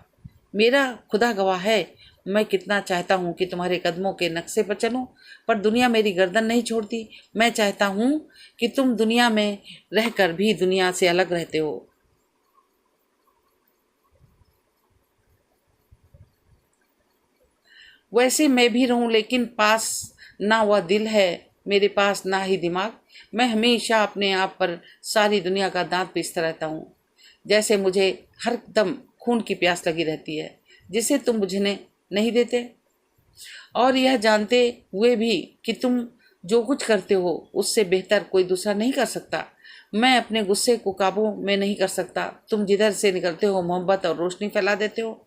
मेरा खुदा गवाह है, मैं कितना चाहता हूँ कि तुम्हारे कदमों के नक्शे पर चलूं, पर दुनिया मेरी गर्दन नहीं छोड़ती। मैं चाहता हूँ कि तुम दुनिया में रहकर भी दुनिया से अलग रहते हो। वैसे मैं भी रहूं, लेकिन पास ना वह दिल है मेरे पास, ना ही दिमाग। मैं हमेशा अपने आप पर सारी दुनिया का दांत पीसता रहता हूँ, जैसे मुझे हर दम खून की प्यास लगी रहती है, जिसे तुम बुझने नहीं देते। और यह जानते हुए भी कि तुम जो कुछ करते हो उससे बेहतर कोई दूसरा नहीं कर सकता। मैं अपने गुस्से को काबू में नहीं कर सकता। तुम जिधर से निकलते हो मोहब्बत और रोशनी फैला देते हो।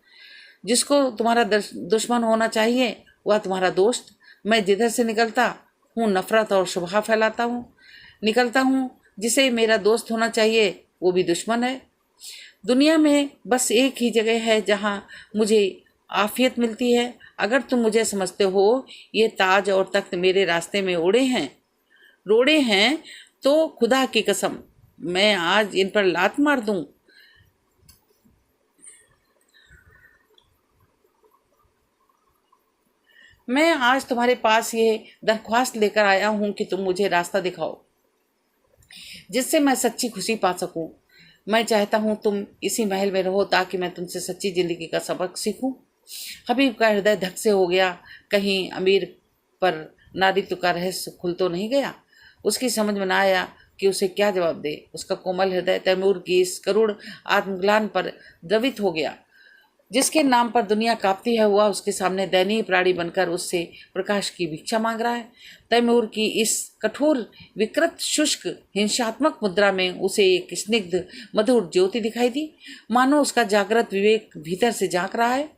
जिसको तुम्हारा दुश्मन होना चाहिए वह तुम्हारा दोस्त। मैं जिधर से निकलता हूँ नफरत और शुबहा फैलाता हूँ। निकलता हूँ जिसे मेरा दोस्त होना चाहिए वो भी दुश्मन है। दुनिया में बस एक ही जगह है जहाँ मुझे आफियत मिलती है। अगर तुम मुझे समझते हो ये ताज और तख्त मेरे रास्ते में रोड़े हैं तो खुदा की कसम मैं आज इन पर लात मार दूं। मैं आज तुम्हारे पास ये दरख्वास्त लेकर आया हूं कि तुम मुझे रास्ता दिखाओ जिससे मैं सच्ची खुशी पा सकूं। मैं चाहता हूं तुम इसी महल में रहो ताकि मैं तुमसे सच्ची जिंदगी का सबक सीखूं। हबीब का हृदय धक से हो गया। कहीं अमीर पर नारित्व का रहस्य खुल तो नहीं गया। उसकी समझ में न आया कि उसे क्या जवाब दे। उसका कोमल हृदय तैमूर की इस करुण आत्मग्लान पर द्रवित हो गया। जिसके नाम पर दुनिया कांपती है वह उसके सामने दयनीय प्राणी बनकर उससे प्रकाश की भिक्षा मांग रहा है। तैमूर की इस कठोर विकृत शुष्क हिंसात्मक मुद्रा में उसे एक स्निग्ध मधुर ज्योति दिखाई दी, मानो उसका जागृत विवेक भीतर से झांक रहा है।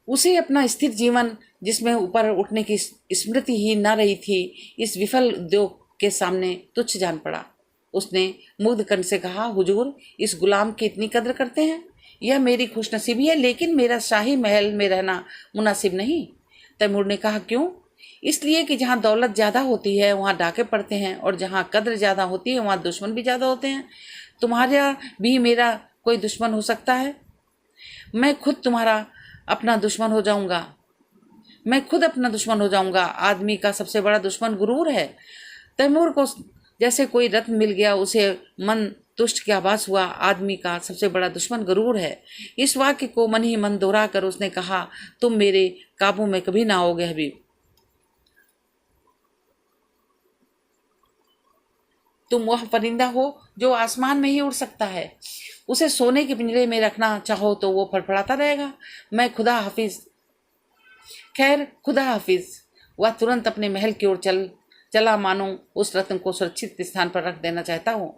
उसे अपना स्थिर जीवन जिसमें ऊपर उठने की स्मृति ही न रही थी इस विफल उद्योग के सामने तुच्छ जान पड़ा। उसने मुग्ध कंठ से कहा, हुजूर इस गुलाम की इतनी कद्र करते हैं। यह मेरी खुशनसीबी है, लेकिन मेरा शाही महल में रहना मुनासिब नहीं। तैमूर ने कहा, क्यों? इसलिए कि जहाँ दौलत ज़्यादा होती है वहाँ डाके पड़ते हैं, और जहाँ कद्र ज़्यादा होती है वहाँ दुश्मन भी ज़्यादा होते हैं। तुम्हारा भी मेरा कोई दुश्मन हो सकता है। मैं खुद अपना दुश्मन हो जाऊंगा। आदमी का सबसे बड़ा दुश्मन गुरूर है। तैमूर को जैसे कोई रत्न मिल गया। उसे मन तुष्ट के आभास हुआ। आदमी का सबसे बड़ा दुश्मन गरूर है। इस वाक्य को मन ही मन दोहरा कर उसने कहा, तुम मेरे काबू में कभी ना आओगे हबीब। तुम वह परिंदा हो जो आसमान में ही उड़ सकता है। उसे सोने के पिंजरे में रखना चाहो तो वो फड़फड़ाता रहेगा। मैं खुदा हाफिज, खैर खुदा हाफिज। वह तुरंत अपने महल की ओर चला मानो उस रत्न को सुरक्षित स्थान पर रख देना चाहता हूँ।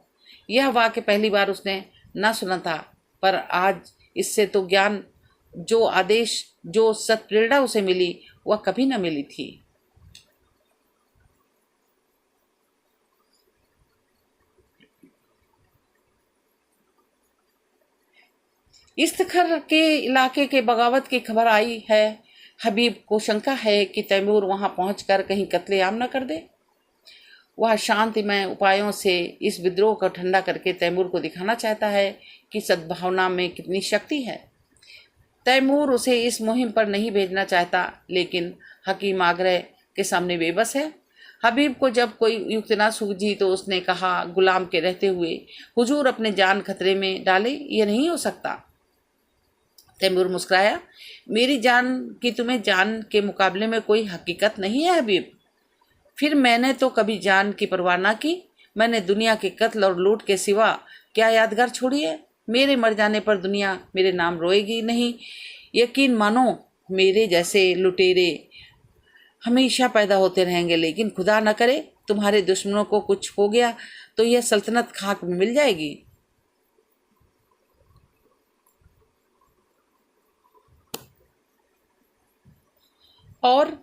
यह वाक्य पहली बार उसने न सुना था, पर आज इससे तो ज्ञान, जो आदेश, जो सत्प्रेरणा उसे मिली वह कभी न मिली थी। इस्तखर के इलाके के बगावत की खबर आई है। हबीब को शंका है कि तैमूर वहां पहुंचकर कहीं कत्लेआम न कर दे। वह शांतिमय उपायों से इस विद्रोह को ठंडा करके तैमूर को दिखाना चाहता है कि सद्भावना में कितनी शक्ति है। तैमूर उसे इस मुहिम पर नहीं भेजना चाहता, लेकिन हकीम आग्रह के सामने बेबस है। हबीब को जब कोई युक्ति न सूझी तो उसने कहा, गुलाम के रहते हुए हुजूर अपने जान खतरे में डाले, यह नहीं हो सकता। तैमूर मुस्कुराया, मेरी जान की तुम्हें जान के मुकाबले में कोई हकीकत नहीं है हबीब। फिर मैंने तो कभी जान की परवाह ना की। मैंने दुनिया के कत्ल और लूट के सिवा क्या यादगार छोड़ी है। मेरे मर जाने पर दुनिया मेरे नाम रोएगी नहीं। यकीन मानो, मेरे जैसे लुटेरे हमेशा पैदा होते रहेंगे, लेकिन खुदा न करे तुम्हारे दुश्मनों को कुछ हो गया तो यह सल्तनत खाक में मिल जाएगी। और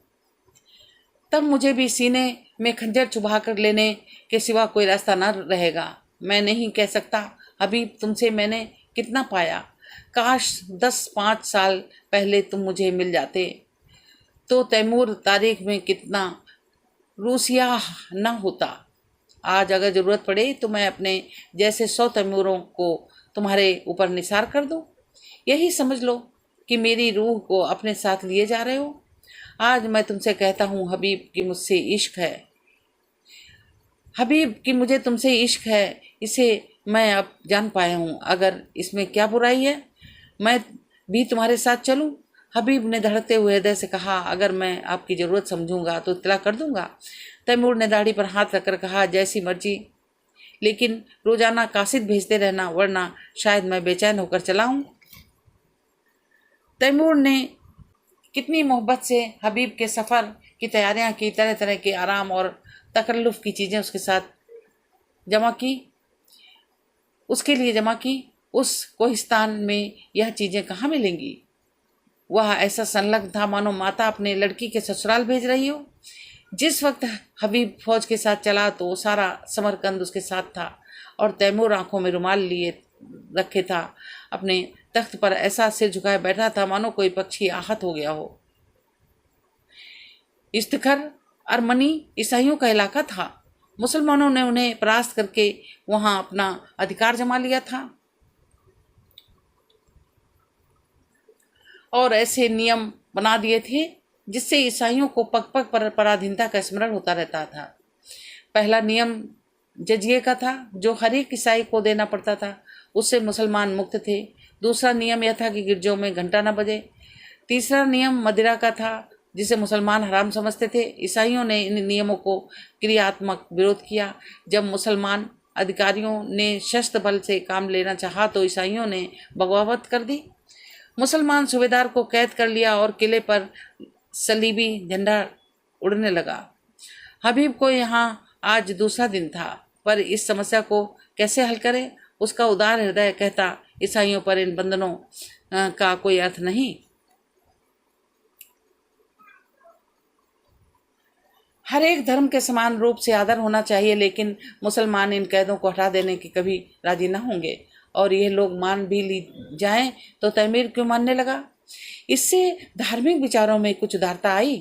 तब मुझे भी सीने में खंजर चुभा कर लेने के सिवा कोई रास्ता न रहेगा। मैं नहीं कह सकता हबीब, तुमसे मैंने कितना पाया। काश 10-5 साल पहले तुम मुझे मिल जाते तो तैमूर तारीख में कितना रूसिया न होता। आज अगर ज़रूरत पड़े तो मैं अपने जैसे 100 तैमूरों को तुम्हारे ऊपर निसार कर दूं। यही समझ लो कि मेरी रूह को अपने साथ लिए जा रहे हो। आज मैं तुमसे कहता हूँ हबीब कि मुझसे इश्क है। हबीब कि मुझे तुमसे इश्क है, इसे मैं अब जान पाया हूँ। अगर इसमें क्या बुराई है, मैं भी तुम्हारे साथ चलूँ। हबीब ने धड़कते हुए हृदय से कहा, अगर मैं आपकी ज़रूरत समझूंगा तो इत्तला कर दूंगा। तैमूर ने दाढ़ी पर हाथ रखकर कहा, जैसी मर्जी, लेकिन रोजाना कासिद भेजते रहना, वरना शायद मैं बेचैन होकर चला हूँ। तैमूर ने कितनी मोहब्बत से हबीब के सफ़र की तैयारियां की, तरह तरह के आराम और तकल्लुफ़ की चीज़ें उसके साथ उसके लिए जमा की। उस कोहिस्तान में यह चीज़ें कहाँ मिलेंगी। वह ऐसा संलग्न था मानो माता अपने लड़की के ससुराल भेज रही हो। जिस वक्त हबीब फौज के साथ चला तो सारा समरकंद उसके साथ था, और तैमूर आंखों में रुमाल लिए रखे था। अपने तख्त पर ऐसा सिर झुकाए बैठा था मानो कोई पक्षी आहत हो गया हो। इस्तखर अरमनी ईसाइयों का इलाका था। मुसलमानों ने उन्हें परास्त करके वहां अपना अधिकार जमा लिया था, और ऐसे नियम बना दिए थे जिससे ईसाइयों को पग पग पर पराधीनता का स्मरण होता रहता था। पहला नियम जजिए का था, जो हर एक ईसाई को देना पड़ता था। उससे मुसलमान मुक्त थे। दूसरा नियम यह था कि गिरजों में घंटा न बजे। तीसरा नियम मदिरा का था, जिसे मुसलमान हराम समझते थे। ईसाइयों ने इन नियमों को क्रियात्मक विरोध किया। जब मुसलमान अधिकारियों ने शस्त्र बल से काम लेना चाहा तो ईसाइयों ने बगावत कर दी। मुसलमान सूबेदार को कैद कर लिया और किले पर सलीबी झंडा उड़ने लगा। हबीब को यहाँ आज दूसरा दिन था, पर इस समस्या को कैसे हल करे। उसका उदार हृदय कहता, ईसाइयों पर इन बंधनों का कोई अर्थ नहीं। हर एक धर्म के समान रूप से आदर होना चाहिए, लेकिन मुसलमान इन कैदों को हटा देने की कभी राजी न होंगे। और ये लोग मान भी ली जाएं तो तैमूर क्यों मानने लगा। इससे धार्मिक विचारों में कुछ उदारता आई।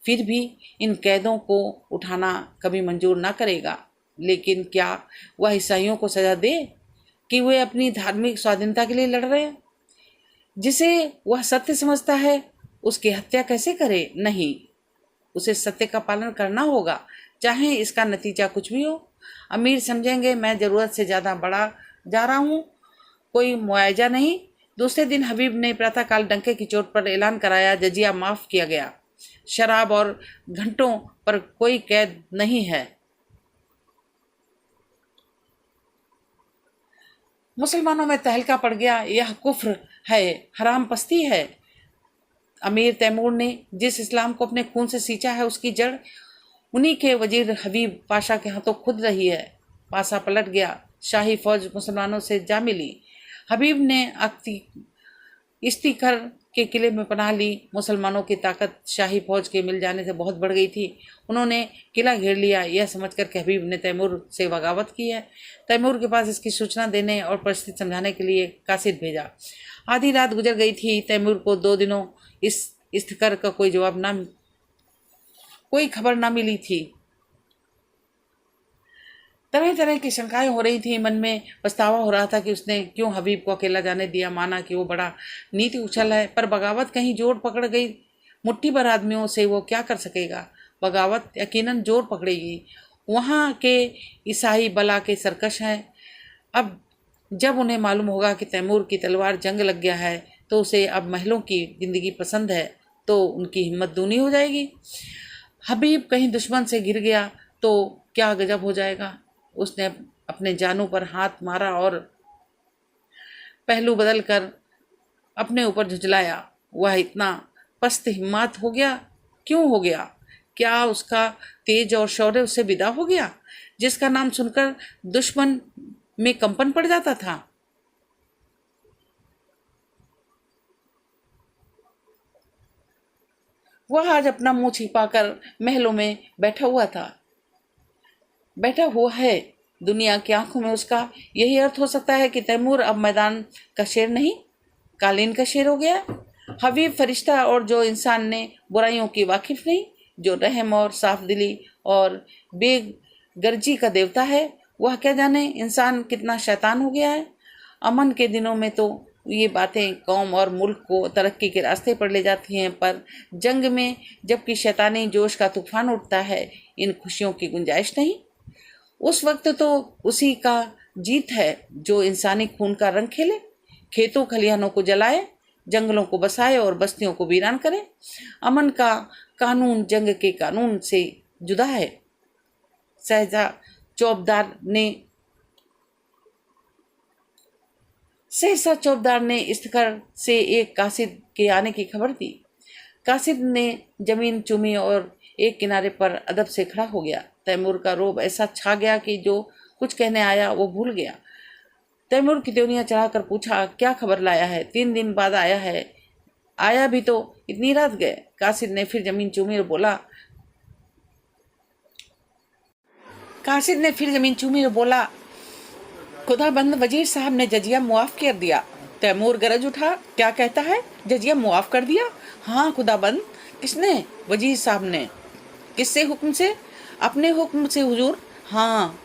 फिर भी इन कैदों को उठाना कभी मंजूर ना करेगा। लेकिन क्या वह ईसाइयों को सजा दे कि वे अपनी धार्मिक स्वाधीनता के लिए लड़ रहे हैं? जिसे वह सत्य समझता है उसकी हत्या कैसे करे? नहीं, उसे सत्य का पालन करना होगा। चाहे इसका नतीजा कुछ भी हो। अमीर समझेंगे मैं ज़रूरत से ज़्यादा बढ़ा जा रहा हूँ, कोई मुआवजा नहीं। दूसरे दिन हबीब ने प्रातःकाल डंके की चोट पर ऐलान कराया, जजिया माफ़ किया गया, शराब और घंटों पर कोई कैद नहीं है। मुसलमानों में तहलका पड़ गया, यह कुफ्र है, हराम पस्ती है। अमीर तैमूर ने जिस इस्लाम को अपने खून से सींचा है उसकी जड़ उन्हीं के वजीर हबीब पाशा के हाथों खुद रही है। पासा पलट गया, शाही फौज मुसलमानों से जा मिली। हबीब ने इस्तिकर के किले में पनाह ली। मुसलमानों की ताकत शाही फौज के मिल जाने से बहुत बढ़ गई थी। उन्होंने किला घेर लिया, यह समझकर कि हबीब ने तैमूर से बगावत की है। तैमूर के पास इसकी सूचना देने और परिस्थिति समझाने के लिए कासिद भेजा। आधी रात गुजर गई थी। तैमूर को 2 दिनों इस इस्तिकर का कोई खबर ना मिली थी। तरह तरह की शंकाएं हो रही थी। मन में पछतावा हो रहा था कि उसने क्यों हबीब को अकेला जाने दिया। माना कि वो बड़ा नीति उछल है, पर बगावत कहीं जोर पकड़ गई। मुट्ठी भर आदमियों से वो क्या कर सकेगा। बगावत यकीनन जोर पकड़ेगी। वहाँ के ईसाई बला के सरकश हैं। अब जब उन्हें मालूम होगा कि तैमूर की तलवार जंग लग गया है तो उसे अब महलों की ज़िंदगी पसंद है, तो उनकी हिम्मत दूनी हो जाएगी। हबीब कहीं दुश्मन से गिर गया तो क्या गजब हो जाएगा। उसने अपने जानू पर हाथ मारा और पहलू बदल कर अपने ऊपर झुंझलाया। वह इतना पस्त हिम्मत हो गया, क्यों हो गया? क्या उसका तेज और शौर्य उससे विदा हो गया, जिसका नाम सुनकर दुश्मन में कंपन पड़ जाता था? वह आज अपना मुंह छिपाकर महलों में बैठा हुआ है। दुनिया की आंखों में उसका यही अर्थ हो सकता है कि तैमूर अब मैदान का शेर नहीं, कालीन का शेर हो गया। हबीब फरिश्ता और जो इंसान ने बुराइयों की वाकिफ नहीं, जो रहम और साफ दिली और बेगर्जी का देवता है। वह क्या जाने इंसान कितना शैतान हो गया है। अमन के दिनों में तो ये बातें कौम और मुल्क को तरक्की के रास्ते पर ले जाती हैं, पर जंग में जबकि शैतानी जोश का तूफान उठता है, इन खुशियों की गुंजाइश नहीं। उस वक्त तो उसी का जीत है जो इंसानी खून का रंग खेले, खेतों खलिहानों को जलाए, जंगलों को बसाए और बस्तियों को वीरान करे। अमन का कानून जंग के कानून से जुदा है। सहसा चौबदार ने इस्तिकर से एक कासिद के आने की खबर दी। कासिद ने जमीन चूमी और एक किनारे पर अदब से खड़ा हो गया। तैमूर का रोब ऐसा छा गया कि जो कुछ कहने आया वो भूल गया। तैमूर की त्योनियां चढ़ाकर पूछा, क्या खबर लाया है? 3 दिन बाद आया है। आया भी तो इतनी रात गए। कासिद ने फिर जमीन चूमी और बोला, खुदाबंद वजीर साहब ने जजिया मुआफ कर दिया। तैमूर गरज उठा, क्या कहता है? जजिया मुआफ कर दिया? हाँ खुदाबंद। किसने? वजीर साहब ने। किससे हुक्म से? अपने हुक्म से हुजूर। हाँ,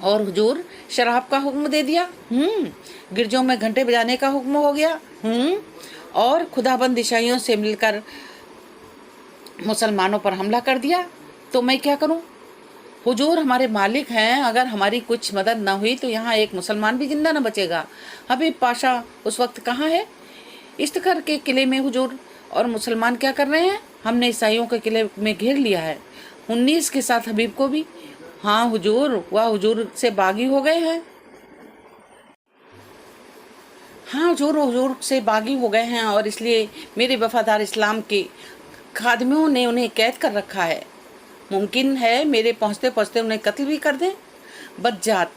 और हुजूर शराब का हुक्म दे दिया? गिरजों में घंटे बजाने का हुक्म हो गया? और खुदाबंद ईसाइयों से मिलकर मुसलमानों पर हमला कर दिया। तो मैं क्या करूं? हुजूर हमारे मालिक हैं, अगर हमारी कुछ मदद ना हुई तो यहाँ एक मुसलमान भी जिंदा न बचेगा। हबीब पाशा उस वक्त कहाँ है? इस्तिकर के किले में हुजूर। और मुसलमान क्या कर रहे हैं? हमने ईसाइयों के किले में घेर लिया है, 19 के साथ हबीब को भी। हाँ हुजूर, वह हुजूर से बागी हो गए हैं। हाँ हुजूर से बागी हो गए हैं और इसलिए मेरे वफादार इस्लाम के खादमियों ने उन्हें कैद कर रखा है। मुमकिन है मेरे पहुँचते पहुँचते उन्हें कत्ल भी कर दें। बदजात,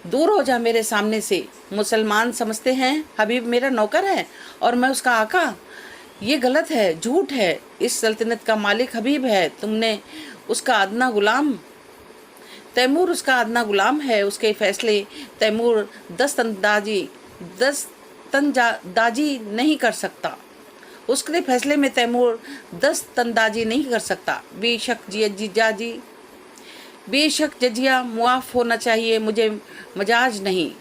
दूर हो जा मेरे सामने से। मुसलमान समझते हैं हबीब मेरा नौकर है और मैं उसका आका। ये गलत है, झूठ है। इस सल्तनत का मालिक हबीब है, तुमने उसका अदना गुलाम। तैमूर उसका अदना गुलाम है। उसके फैसले तैमूर दस्तंदाजी नहीं कर सकता। उसके फैसले में तैमूर दस्तंदाजी नहीं कर सकता। बेशक जजिया मुआफ होना चाहिए, मुझे मजाज नहीं।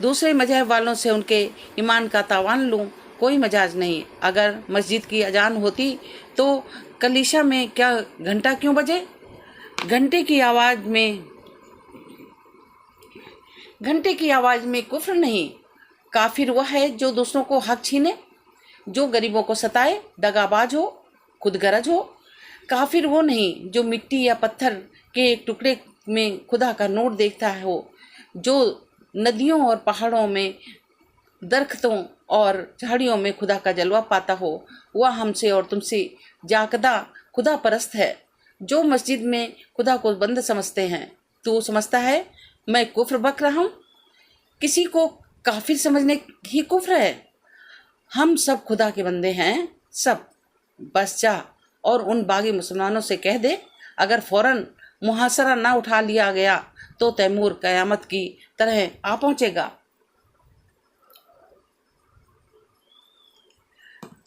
दूसरे मजहब वालों से उनके ईमान का तावान लूँ, कोई मजाज नहीं। अगर मस्जिद की अजान होती तो कलीशा में क्या घंटा क्यों बजे? घंटे की आवाज में घंटे की आवाज में कुफ्र नहीं, काफिर वह है जो दूसरों को हक छीने, जो गरीबों को सताए, दगाबाज हो, खुदगर्ज हो। काफिर वो नहीं जो मिट्टी या पत्थर के एक टुकड़े में खुदा का नूर देखता हो, जो नदियों और पहाड़ों में, दरख्तों और झाड़ियों में खुदा का जलवा पाता हो। वह हमसे और तुमसे जाकदा खुदा परस्त है, जो मस्जिद में खुदा को बंद समझते हैं। तू समझता है मैं कुफ्र बक रहा हूँ? किसी को काफिर समझने ही कुफ्र है। हम सब खुदा के बंदे हैं, सब। बस जा और उन बागी मुसलमानों से कह दे, अगर फौरन मुहासरा ना उठा लिया गया तो तैमूर कयामत की तरह आ पहुंचेगा।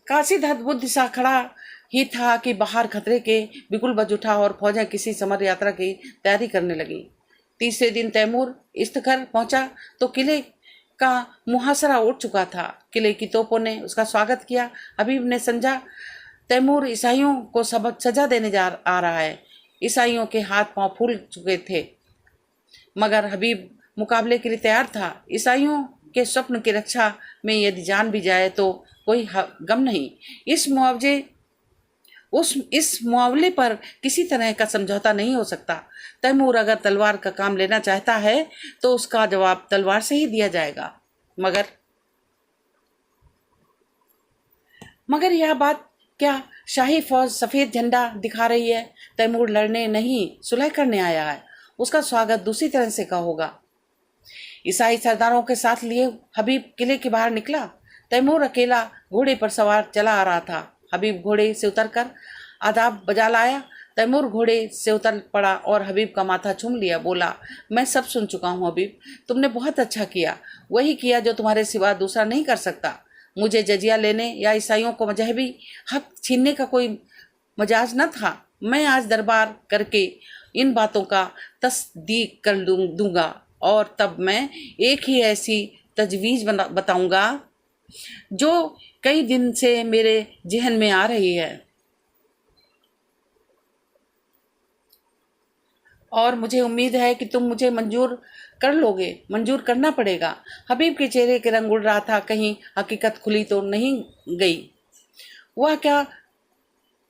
कासिद हदबुद्ध सा खड़ा ही था कि बाहर खतरे के बिगुल बज उठा और फौजें किसी समर यात्रा की तैयारी करने लगी। तीसरे दिन तैमूर इस्तखर पहुंचा तो किले का मुहासरा उठ चुका था। किले की तोपों ने उसका स्वागत किया। हबीब ने समझा तैमूर ईसाइयों को सबक सजा देने जा आ रहा है। ईसाइयों के हाथ पांव फूल चुके थे, मगर हबीब मुकाबले के लिए तैयार था। ईसाइयों के स्वप्न की रक्षा में यदि जान भी जाए तो कोई गम नहीं। इस मुआवले पर किसी तरह का समझौता नहीं हो सकता। तैमूर अगर तलवार का काम लेना चाहता है तो उसका जवाब तलवार से ही दिया जाएगा। मगर यह बात क्या? शाही फौज सफेद झंडा दिखा रही है। तैमूर लड़ने नहीं, सुलह करने आया है। उसका स्वागत दूसरी तरह से का होगा। ईसाई सरदारों के साथ लिए हबीब किले के बाहर निकला। तैमूर अकेला घोड़े पर सवार चला आ रहा था। हबीब घोड़े से उतरकर आदाब बजा लाया। तैमूर घोड़े से उतर पड़ा और हबीब का माथा चूम लिया। बोला, मैं सब सुन चुका हूँ हबीब, तुमने बहुत अच्छा किया। वही किया जो तुम्हारे सिवा दूसरा नहीं कर सकता। मुझे जजिया लेने या ईसाइयों को मजहबी हक छीनने का कोई मजाज न था। मैं आज दरबार करके इन बातों का तस्दीक कर दूंगा और तब मैं एक ही ऐसी तजवीज़ बताऊंगा जो कई दिन से मेरे जहन में आ रही है और मुझे उम्मीद है कि तुम मुझे मंजूर कर लोगे। मंजूर करना पड़ेगा। हबीब के चेहरे के रंग उड़ रहा था, कहीं हकीकत खुली तो नहीं गई। वह क्या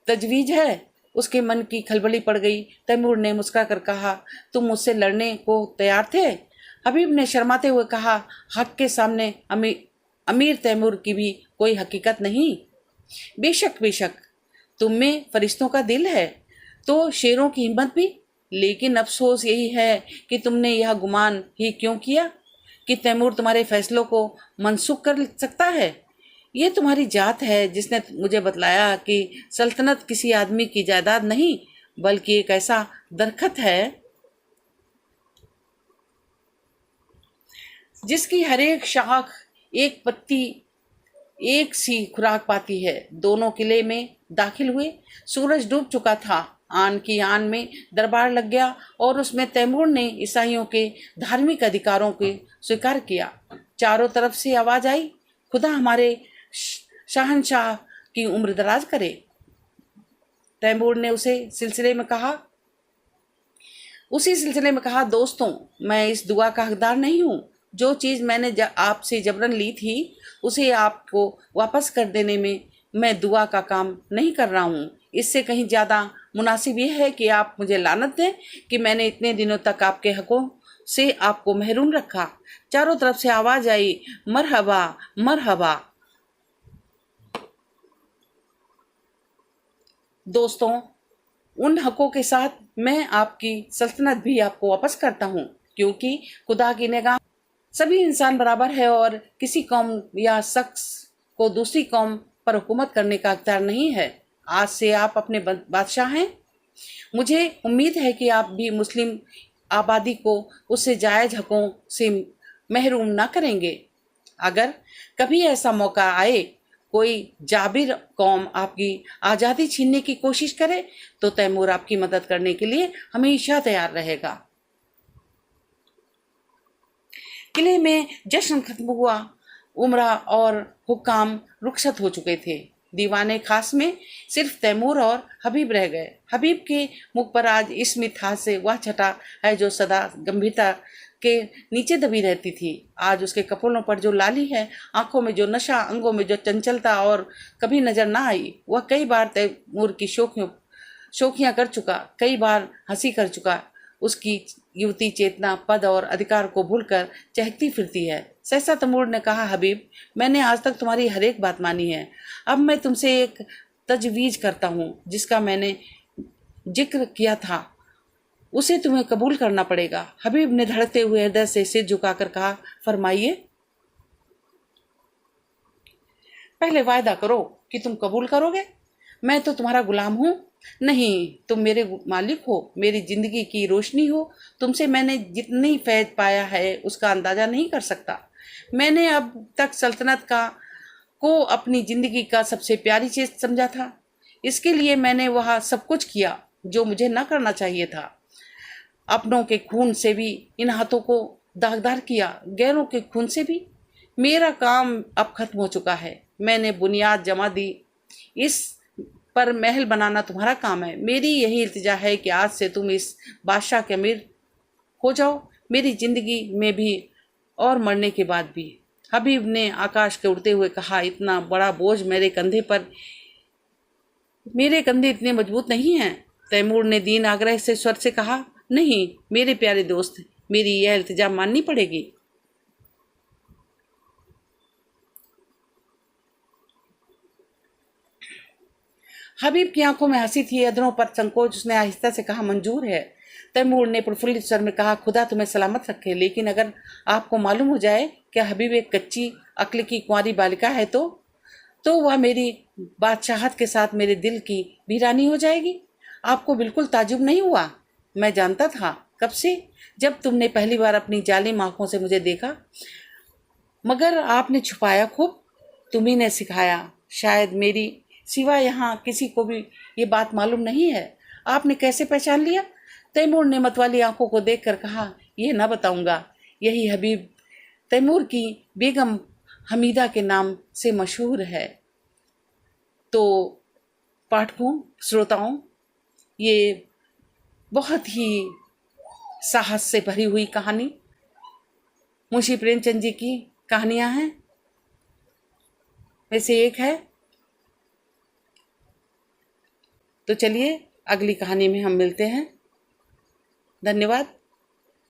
तजवीज है? उसके मन की खलबली पड़ गई। तैमूर ने मुस्कुरा कर कहा, तुम मुझसे लड़ने को तैयार थे? हबीब ने शर्माते हुए कहा, हक के सामने अमीर तैमूर की भी कोई हकीकत नहीं। बेशक बेशक, तुम में फरिश्तों का दिल है तो शेरों की हिम्मत भी। लेकिन अफसोस यही है कि तुमने यह गुमान ही क्यों किया कि तैमूर तुम्हारे फैसलों को मनसूख कर सकता है। ये तुम्हारी जात है जिसने मुझे बतलाया कि सल्तनत किसी आदमी की जायदाद नहीं बल्कि एक ऐसा दरखत है जिसकी हर एक शाख, एक पत्ती एक सी खुराक पाती है। दोनों किले में दाखिल हुए। सूरज डूब चुका था। आन की आन में दरबार लग गया और उसमें तैमूर ने ईसाइयों के धार्मिक अधिकारों को स्वीकार किया। चारों तरफ से आवाज आई, खुदा हमारे शहंशाह की उम्र दराज करे। तैमूर ने उसी सिलसिले में कहा, दोस्तों, मैं इस दुआ का हकदार नहीं हूँ। जो चीज़ मैंने आपसे जबरन ली थी उसे आपको वापस कर देने में मैं दुआ का काम नहीं कर रहा हूँ। इससे कहीं ज़्यादा मुनासिब यह है कि आप मुझे लानत दें कि मैंने इतने दिनों तक आपके हकों से आपको महरूम रखा। चारों तरफ से आवाज़ आई, मरहबा मरहबा। दोस्तों, उन हकों के साथ मैं आपकी सल्तनत भी आपको वापस करता हूँ, क्योंकि खुदा की निगाह सभी इंसान बराबर है और किसी कौम या शख्स को दूसरी कौम पर हुकूमत करने का अख्तियार नहीं है। आज से आप अपने बादशाह हैं। मुझे उम्मीद है कि आप भी मुस्लिम आबादी को उससे जायज़ हकों से महरूम ना करेंगे। अगर कभी ऐसा मौका आए, कोई जाबिर कौम आपकी आज़ादी छीनने की कोशिश करे तो तैमूर आपकी मदद करने के लिए हमेशा तैयार रहेगा। किले में जश्न खत्म हुआ। उमरा और हुक्काम रुखसत हो चुके थे। दीवाने खास में सिर्फ तैमूर और हबीब रह गए। हबीब के मुख पर आज इस मिठास से वह छटा है जो सदा गंभीरता के नीचे दबी रहती थी। आज उसके कपोलों पर जो लाली है, आंखों में जो नशा, अंगों में जो चंचलता और कभी नजर ना आई। वह कई बार तैमूर की शोखियां कर चुका, कई बार हंसी कर चुका। उसकी युवती चेतना पद और अधिकार को भूलकर चहकती फिरती है। सहसा तैमूर ने कहा, हबीब, मैंने आज तक तुम्हारी हर एक बात मानी है। अब मैं तुमसे एक तजवीज करता हूँ जिसका मैंने जिक्र किया था, उसे तुम्हें कबूल करना पड़ेगा। हबीब ने धड़कते हुए हृदय से सिर झुकाकर कहा, फरमाइए। पहले वायदा करो कि तुम कबूल करोगे। मैं तो तुम्हारा गुलाम हूँ। नहीं, तुम मेरे मालिक हो, मेरी जिंदगी की रोशनी हो। तुमसे मैंने जितनी फैज पाया है उसका अंदाजा नहीं कर सकता। मैंने अब तक सल्तनत को अपनी जिंदगी का सबसे प्यारी चीज समझा था। इसके लिए मैंने वह सब कुछ किया जो मुझे न करना चाहिए था। अपनों के खून से भी इन हाथों को दागदार किया, गैरों के खून से भी। मेरा काम अब खत्म हो चुका है। मैंने बुनियाद जमा दी, इस पर महल बनाना तुम्हारा काम है। मेरी यही इल्तिजा है कि आज से तुम इस बादशाह के अमीर हो जाओ, मेरी जिंदगी में भी और मरने के बाद भी। हबीब ने आकाश के उड़ते हुए कहा, इतना बड़ा बोझ मेरे कंधे इतने मजबूत नहीं हैं। तैमूर ने दीन आग्रह से स्वर से कहा, नहीं मेरे प्यारे दोस्त, मेरी यह इल्तिजा माननी पड़ेगी। हबीब की आंखों में हंसी थी, अधरों पर संकोच। उसने आहिस्ता से कहा, मंजूर है। तैमूर ने प्रफुल्लित स्वर में कहा, खुदा तुम्हें सलामत रखे। लेकिन अगर आपको मालूम हो जाए कि हबीब एक कच्ची अक्ल की कुंवारी बालिका है तो वह मेरी बादशाहत के साथ मेरे दिल की वीरानी हो जाएगी। आपको बिल्कुल ताजुब नहीं हुआ? मैं जानता था कब से, जब तुमने पहली बार अपनी जालिम आंखों से मुझे देखा। मगर आपने छुपाया खूब। तुम्ही ने सिखाया। शायद मेरी सिवा यहाँ किसी को भी ये बात मालूम नहीं है। आपने कैसे पहचान लिया? तैमूर ने मतवाली आंखों को देखकर कहा, यह न बताऊंगा। यही हबीब तैमूर की बेगम हमीदा के नाम से मशहूर है। तो पाठकों, श्रोताओं, ये बहुत ही साहस से भरी हुई कहानी मुंशी प्रेमचंद जी की कहानियां हैं, में से एक है। तो चलिए अगली कहानी में हम मिलते हैं। धन्यवाद।